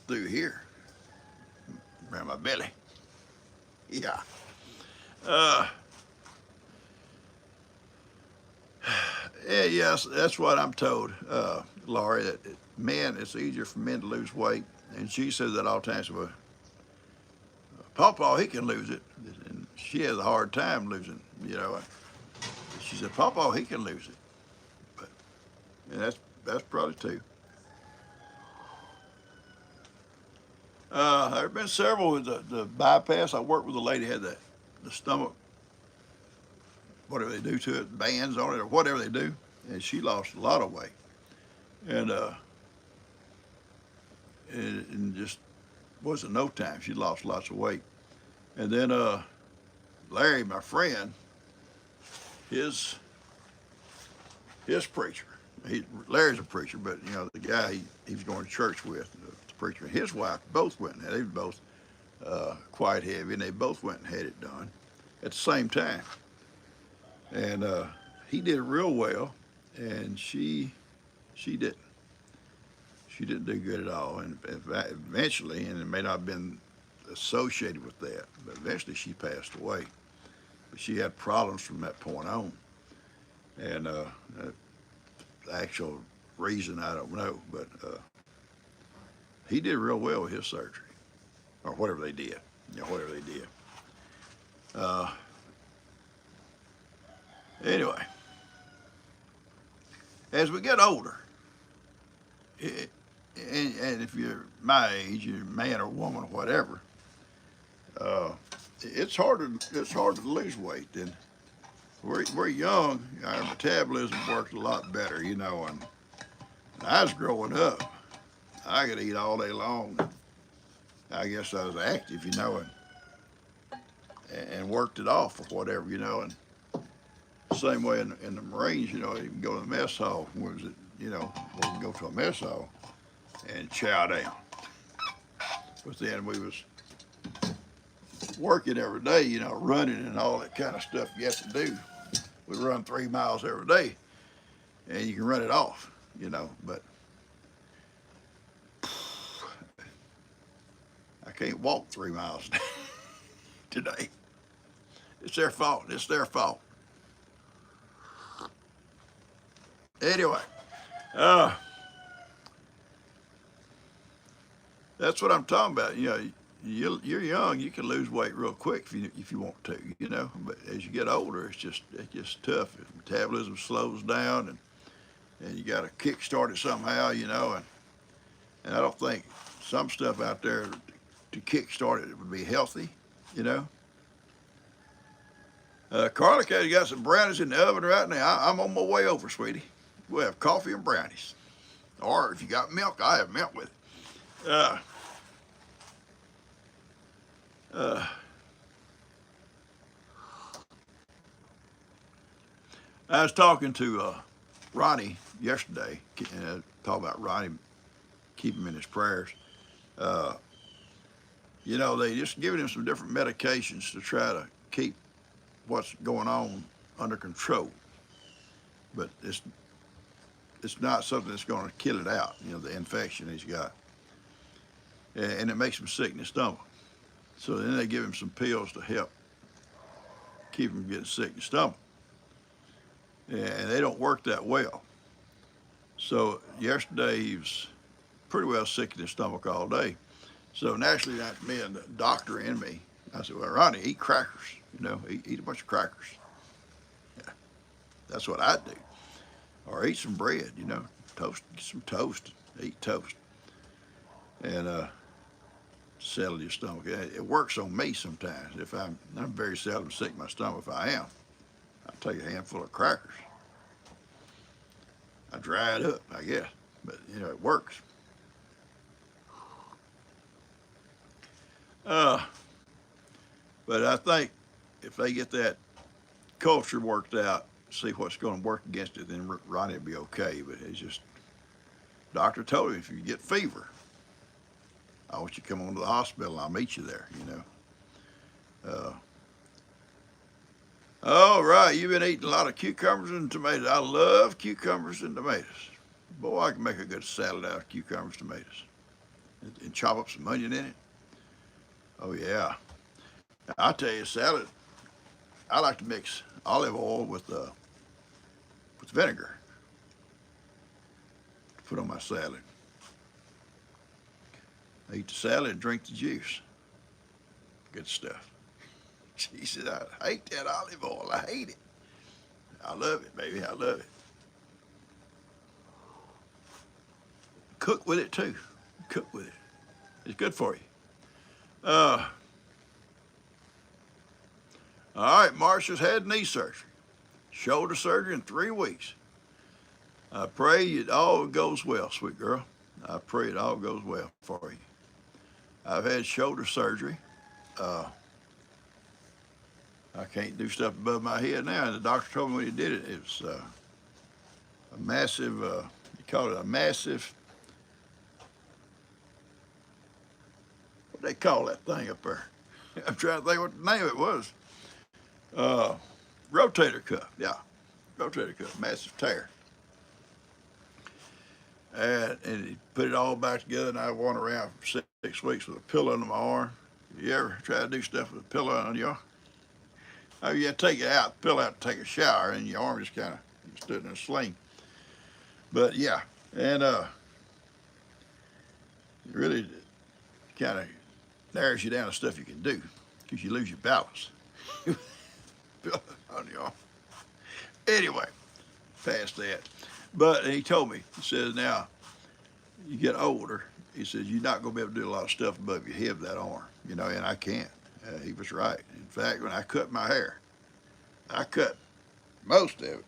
through here, around my belly. Yeah. Yes, that's what I'm told, Laurie, that men, it's easier for men to lose weight. And she says that all the time. Well, PawPaw, he can lose it. And she has a hard time losing, you know. She said, PawPaw, he can lose it. But and that's probably true. There have been several with the bypass. I worked with a lady who had the stomach, whatever they do to it, bands on it or whatever they do, and she lost a lot of weight. And in just wasn't no time, she lost lots of weight. And then Larry, my friend, his preacher, Larry's a preacher, but you know the guy he was going to church with, the preacher, and his wife both went and they were both quite heavy, and they both went and had it done at the same time. And he did real well, and she didn't. She didn't do good at all. And eventually, and it may not have been associated with that, but eventually she passed away. But she had problems from that point on. And the actual reason, I don't know, but he did real well with his surgery, or whatever they did. You know, whatever they did. Anyway, as we get older, and if you're my age, you're a man or woman or whatever, it's harder to lose weight. And we're young, our metabolism works a lot better, you know. And when I was growing up, I could eat all day long. I guess I was active, you know, and worked it off or whatever, you know. And Same way in the Marines, you know, you can go to the mess hall. What was it? You know, we can go to a mess hall and chow down. But then we was working every day, you know, running and all that kind of stuff you have to do. We run 3 miles every day, and you can run it off, you know. But I can't walk 3 miles today. It's their fault. It's their fault. Anyway, uh, that's what I'm talking about. You know, you're young, you can lose weight real quick if you want to, you know. But as you get older, it's just tough. Metabolism slows down, and you got to kickstart it somehow, you know. And I don't think some stuff out there to kickstart it would be healthy, you know. Carla got some brownies in the oven right now. I'm on my way over, sweetie. We'll have coffee and brownies. Or if you got milk, I have milk with it. Uh, I was talking to Ronnie yesterday, talking about Ronnie, keep him in his prayers. Uh, you know, they just giving him some different medications to try to keep what's going on under control. But it's not something that's going to kill it out, you know, the infection he's got. And it makes him sick in his stomach. So then they give him some pills to help keep him getting sick in the stomach. And they don't work that well. So yesterday he was pretty well sick in his stomach all day. So naturally, that's me and the doctor in me. I said, well, Ronnie, eat crackers, you know, eat a bunch of crackers. Yeah, that's what I do. Or eat some bread, you know, get some toast, eat toast. And settle your stomach. It works on me sometimes. If I'm very seldom sick in my stomach. If I am, I take a handful of crackers. I dry it up, I guess, but you know it works. Uh, but I think if they get that culture worked out, see what's going to work against it, then Ronnie will be okay. But it's just, doctor told him if you get fever, I want you to come on to the hospital and I'll meet you there, you know. All right, you've been eating a lot of cucumbers and tomatoes. I love cucumbers and tomatoes. Boy, I can make a good salad out of cucumbers and tomatoes. And chop up some onion in it. Oh, yeah. I tell you, salad, I like to mix olive oil with vinegar to put on my salad. I eat the salad and drink the juice. Good stuff. She said, I hate that olive oil. I hate it. I love it, baby. I love it. Cook with it, too. Cook with it. It's good for you. All right, Marsha's had knee surgery. Shoulder surgery in 3 weeks. I pray it all goes well, sweet girl. I pray it all goes well for you. I've had shoulder surgery. I can't do stuff above my head now. And the doctor told me when he did it, it was a massive, he called it a massive, what do they call that thing up there? I'm trying to think what the name of it was. Rotator cuff, yeah. Rotator cuff, massive tear. And he put it all back together, and I went around for 6 weeks with a pillow under my arm. You ever try to do stuff with a pillow on your arm? Oh, you have to take it out, the pillow out to take a shower, and your arm just kind of stood in a sling. But yeah, and it really kind of narrows you down to stuff you can do, because you lose your balance. On your arm. Anyway, past that. But he told me, he says, now, you get older, he says, you're not going to be able to do a lot of stuff above your head with that arm, you know, and I can't. He was right. In fact, when I cut my hair, I cut most of it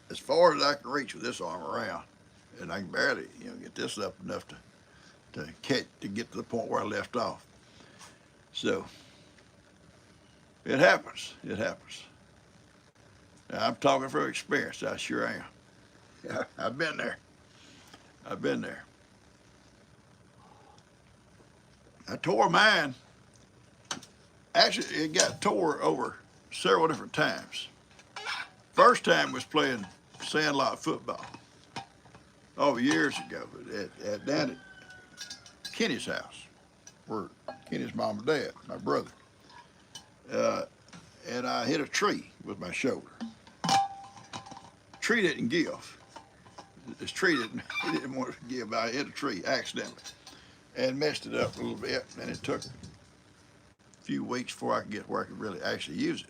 as far as I can reach with this arm around, and I can barely, you know, get this up enough to get to the point where I left off. So, it happens. It happens. I'm talking from experience. I sure am. Yeah, I've been there. I've been there. I tore mine. Actually, it got tore over several different times. First time was playing sandlot football. Oh, years ago, down at Kenny's house, where Kenny's mom and dad, my brother, uh, and I hit a tree with my shoulder. Tree didn't give. This tree didn't. He didn't want to give. But I hit a tree accidentally and messed it up a little bit, and it took a few weeks before I could get where I could really actually use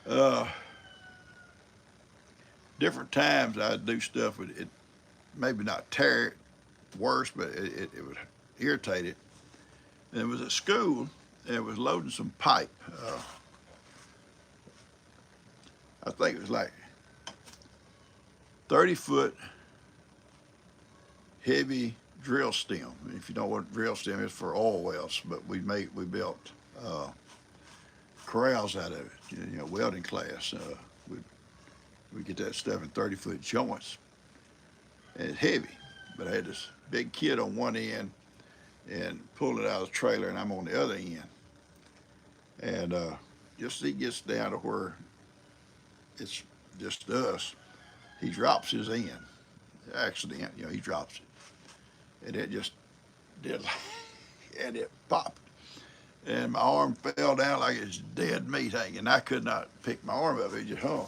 it. Different times I'd do stuff with it, maybe not tear it worse, but it would irritate it. And it was at school, and it was loading some pipe. I think it was like 30-foot heavy drill stem. If you know what drill stem is, for oil wells, but we built corrals out of it. You know, welding class. We get that stuff in 30-foot joints, and it's heavy. But I had this big kid on one end and pulled it out of the trailer, and I'm on the other end. And just as he gets down to where it's just us, he drops his end. Accident, you know, he drops it. And it just did, and it popped. And my arm fell down like it's dead meat hanging. I could not pick my arm up. It just hung.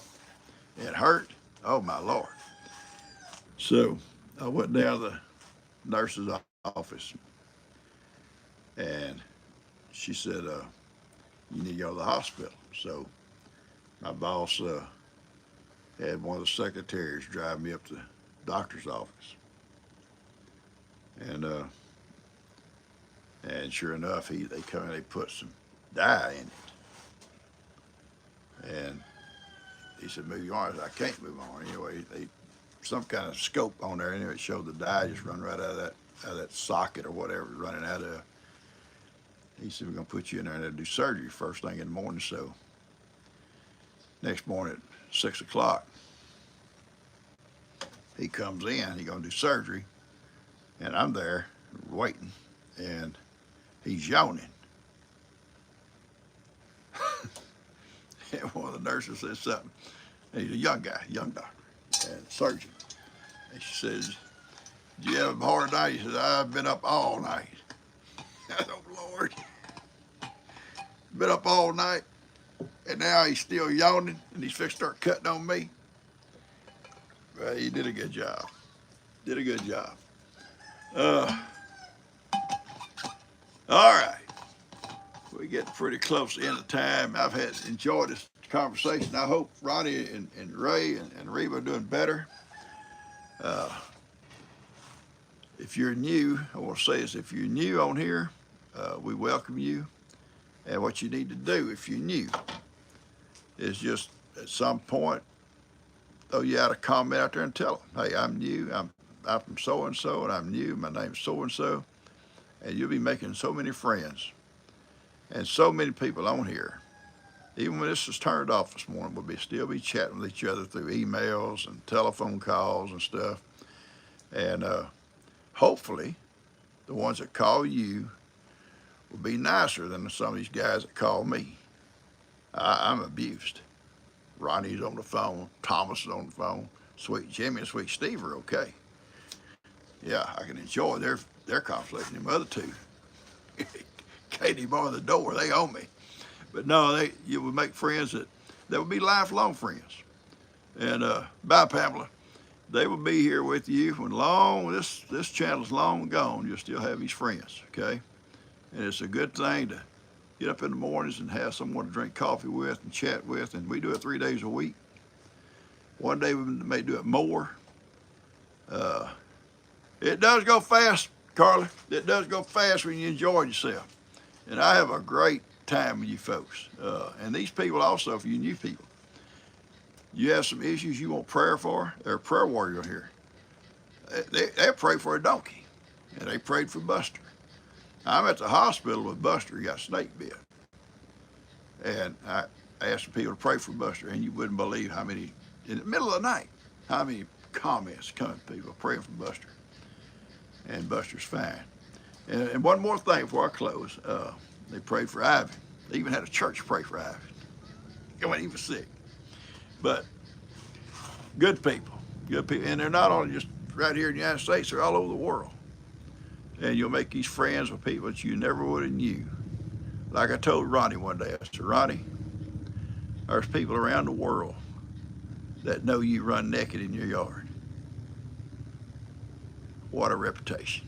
It hurt. Oh, my Lord. So I went down to the nurse's office, and she said, you need to go to the hospital. So my boss had one of the secretaries drive me up to the doctor's office. And sure enough, they come and they put some dye in it. And he said, move your arm. I said, I can't move my arm. Anyway, some kind of scope on there. Anyway, it showed the dye just run right out of that socket or whatever it's running out of. He said, we're going to put you in there and they'll do surgery first thing in the morning. So next morning at 6 o'clock, he comes in, he's going to do surgery, and I'm there waiting, and he's yawning. And one of the nurses says something. And he's a young guy, young doctor, and surgeon. And she says, do you have a hard night? He says, I've been up all night. I said, oh, Lord. Been up all night, and now he's still yawning, and he's fixing to start cutting on me. Well, he did a good job. Did a good job. All right. We get pretty close to the end of time. I've enjoyed this conversation. I hope Ronnie and Ray and Reba are doing better. If you're new, I want to say this, if you're new on here, we welcome you. And what you need to do if you're new is just at some point throw you out a comment out there and tell them, hey, I'm new, I'm from so-and-so, and I'm new, my name's so-and-so, and you'll be making so many friends and so many people on here. Even when this is turned off this morning, we'll still be chatting with each other through emails and telephone calls and stuff. And hopefully the ones that call you will be nicer than some of these guys that call me. I'm abused. Ronnie's on the phone, Thomas is on the phone, Sweet Jimmy and Sweet Steve are okay. Yeah, I can enjoy their conversation. Them other two, Katie bar the door, they owe me. But no, you would make friends that would be lifelong friends. And bye, Pamela. They will be here with you when this channel's long gone. You'll still have these friends, okay? And it's a good thing to get up in the mornings and have someone to drink coffee with and chat with. And we do it 3 days a week. One day we may do it more. It does go fast, Carla. It does go fast when you enjoy yourself. And I have a great time with you folks. And these people also, if you're new people, you have some issues you want prayer for, there's a prayer warrior here. They pray for a donkey. And they prayed for Buster. I'm at the hospital with Buster. He got snake bit. And asking people to pray for Buster, and you wouldn't believe how many, in the middle of the night, how many comments come to people praying for Buster. And Buster's fine. And one more thing before I close. They prayed for Ivy. They even had a church pray for Ivy when he was sick. But good people. And they're not only just right here in the United States, they're all over the world. And you'll make these friends with people that you never would have knew. Like I told Ronnie one day, I said, Ronnie, there's people around the world that know you run naked in your yard. What a reputation.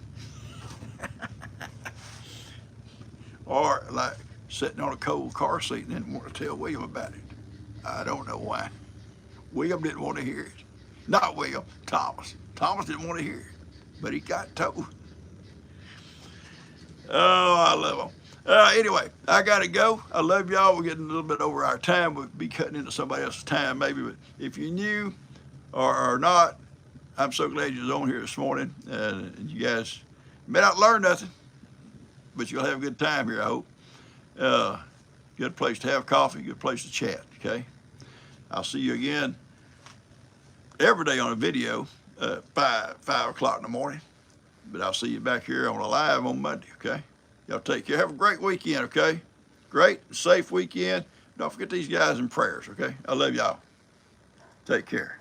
Or like sitting on a cold car seat and didn't want to tell William about it. I don't know why. William didn't want to hear it. Not William, Thomas. Thomas didn't want to hear it, but he got told. Oh, I love him. Anyway, I got to go. I love y'all. We're getting a little bit over our time. We'll be cutting into somebody else's time maybe, but if you're new or not, I'm so glad you was on here this morning. And you guys may not learn nothing, but you'll have a good time here, I hope. Good place to have coffee, good place to chat, okay? I'll see you again every day on a video at 5 o'clock in the morning. But I'll see you back here on a live on Monday, okay? Y'all take care. Have a great weekend, okay? Great, safe weekend. Don't forget these guys in prayers, okay? I love y'all. Take care.